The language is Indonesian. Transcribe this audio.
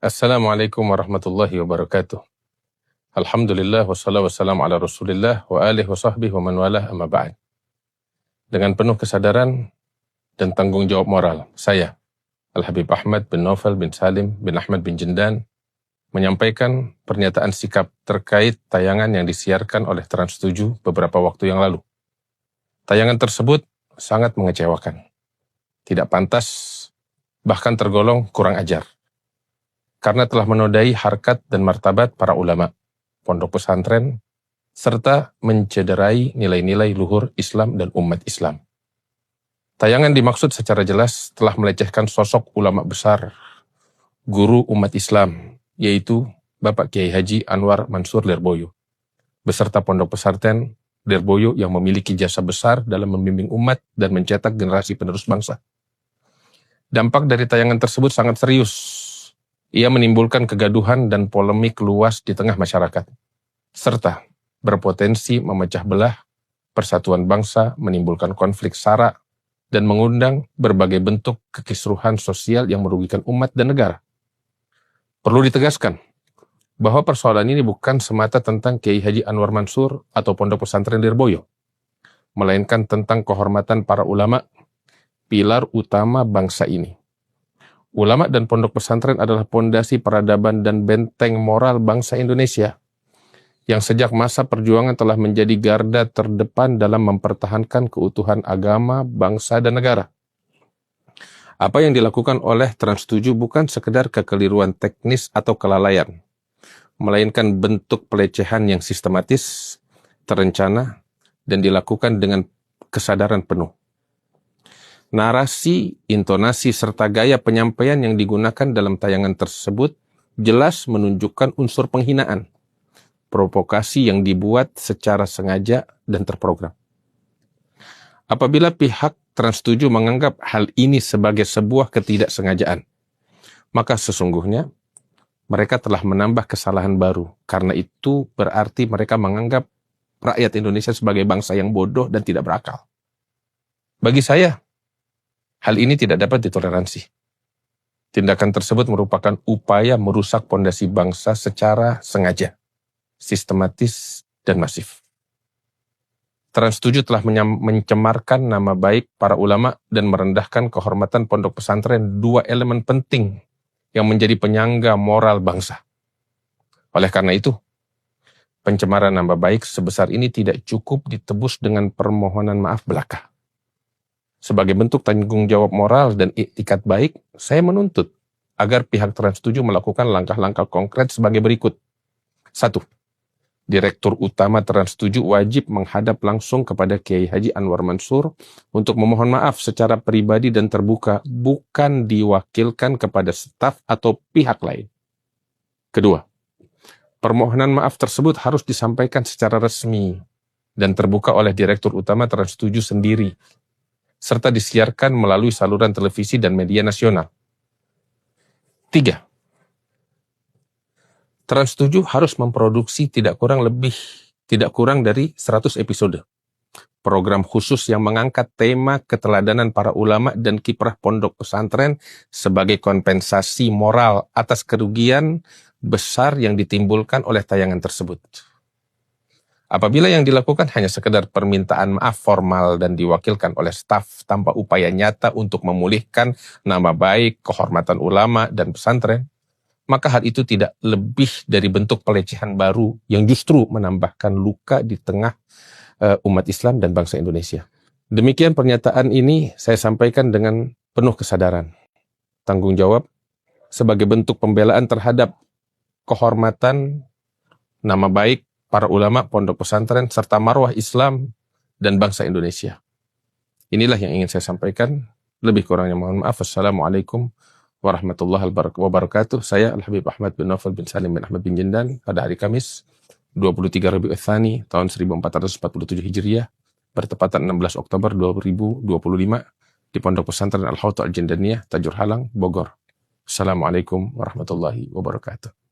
Assalamualaikum warahmatullahi wabarakatuh. Alhamdulillah wassalatu wassalamu ala Rasulillah wa alihi wa sahbihi wa man walah amma ba'd. Dengan penuh kesadaran dan tanggung jawab moral, saya Al-Habib Ahmad bin Naufal bin Salim bin Ahmad bin Jindan menyampaikan pernyataan sikap terkait tayangan yang disiarkan oleh Trans 7 beberapa waktu yang lalu. Tayangan tersebut sangat mengecewakan, tidak pantas, bahkan tergolong kurang ajar. Karena telah menodai harkat dan martabat para ulama, pondok pesantren, serta mencederai nilai-nilai luhur Islam dan umat Islam. Tayangan dimaksud secara jelas telah melecehkan sosok ulama besar, guru umat Islam, yaitu Bapak Kiai Haji Anwar Mansur Lirboyo, beserta pondok pesantren Lirboyo yang memiliki jasa besar dalam membimbing umat dan mencetak generasi penerus bangsa. Dampak dari tayangan tersebut sangat serius. Ia menimbulkan kegaduhan dan polemik luas di tengah masyarakat, serta berpotensi memecah belah persatuan bangsa, menimbulkan konflik sara, dan mengundang berbagai bentuk kekisruhan sosial yang merugikan umat dan negara. Perlu ditegaskan bahwa persoalan ini bukan semata tentang Kiai Haji Anwar Mansur atau Pondok Pesantren Lirboyo, melainkan tentang kehormatan para ulama, pilar utama bangsa ini. Ulama dan pondok pesantren adalah pondasi peradaban dan benteng moral bangsa Indonesia, yang sejak masa perjuangan telah menjadi garda terdepan dalam mempertahankan keutuhan agama, bangsa, dan negara. Apa yang dilakukan oleh Trans 7 bukan sekedar kekeliruan teknis atau kelalaian, melainkan bentuk pelecehan yang sistematis, terencana, dan dilakukan dengan kesadaran penuh. Narasi, intonasi, serta gaya penyampaian yang digunakan dalam tayangan tersebut jelas menunjukkan unsur penghinaan, provokasi yang dibuat secara sengaja dan terprogram. Apabila pihak Trans 7 menganggap hal ini sebagai sebuah ketidaksengajaan, maka sesungguhnya mereka telah menambah kesalahan baru, karena itu berarti mereka menganggap rakyat Indonesia sebagai bangsa yang bodoh dan tidak berakal. Bagi saya, hal ini tidak dapat ditoleransi. Tindakan tersebut merupakan upaya merusak pondasi bangsa secara sengaja, sistematis, dan masif. Trans 7 telah mencemarkan nama baik para ulama dan merendahkan kehormatan pondok pesantren, dua elemen penting yang menjadi penyangga moral bangsa. Oleh karena itu, pencemaran nama baik sebesar ini tidak cukup ditebus dengan permohonan maaf belaka. Sebagai bentuk tanggung jawab moral dan iktikat baik, saya menuntut agar pihak Trans 7 melakukan langkah-langkah konkret sebagai berikut. 1. Direktur Utama Trans 7 wajib menghadap langsung kepada Kiai Haji Anwar Mansur untuk memohon maaf secara pribadi dan terbuka, bukan diwakilkan kepada staf atau pihak lain. Kedua, permohonan maaf tersebut harus disampaikan secara resmi dan terbuka oleh Direktur Utama Trans 7 sendiri, serta disiarkan melalui saluran televisi dan media nasional. 3. Trans 7 harus memproduksi tidak kurang dari 100 episode. Program khusus yang mengangkat tema keteladanan para ulama dan kiprah pondok pesantren sebagai kompensasi moral atas kerugian besar yang ditimbulkan oleh tayangan tersebut. Apabila yang dilakukan hanya sekedar permintaan maaf formal dan diwakilkan oleh staf tanpa upaya nyata untuk memulihkan nama baik, kehormatan ulama dan pesantren, maka hal itu tidak lebih dari bentuk pelecehan baru yang justru menambahkan luka di tengah umat Islam dan bangsa Indonesia. Demikian pernyataan ini saya sampaikan dengan penuh kesadaran, tanggung jawab, sebagai bentuk pembelaan terhadap kehormatan, nama baik para ulama, pondok pesantren, serta marwah Islam dan bangsa Indonesia. Inilah yang ingin saya sampaikan. Lebih kurangnya mohon maaf. Assalamualaikum warahmatullahi wabarakatuh. Saya Al-Habib Ahmad bin Naufal bin Salim bin Ahmad bin Jindan pada hari Kamis 23 Rabiul Tsani tahun 1447 Hijriah bertepatan 16 Oktober 2025 di Pondok Pesantren Al-Hawta Al-Jindaniyah, Tajur Halang, Bogor. Assalamualaikum warahmatullahi wabarakatuh.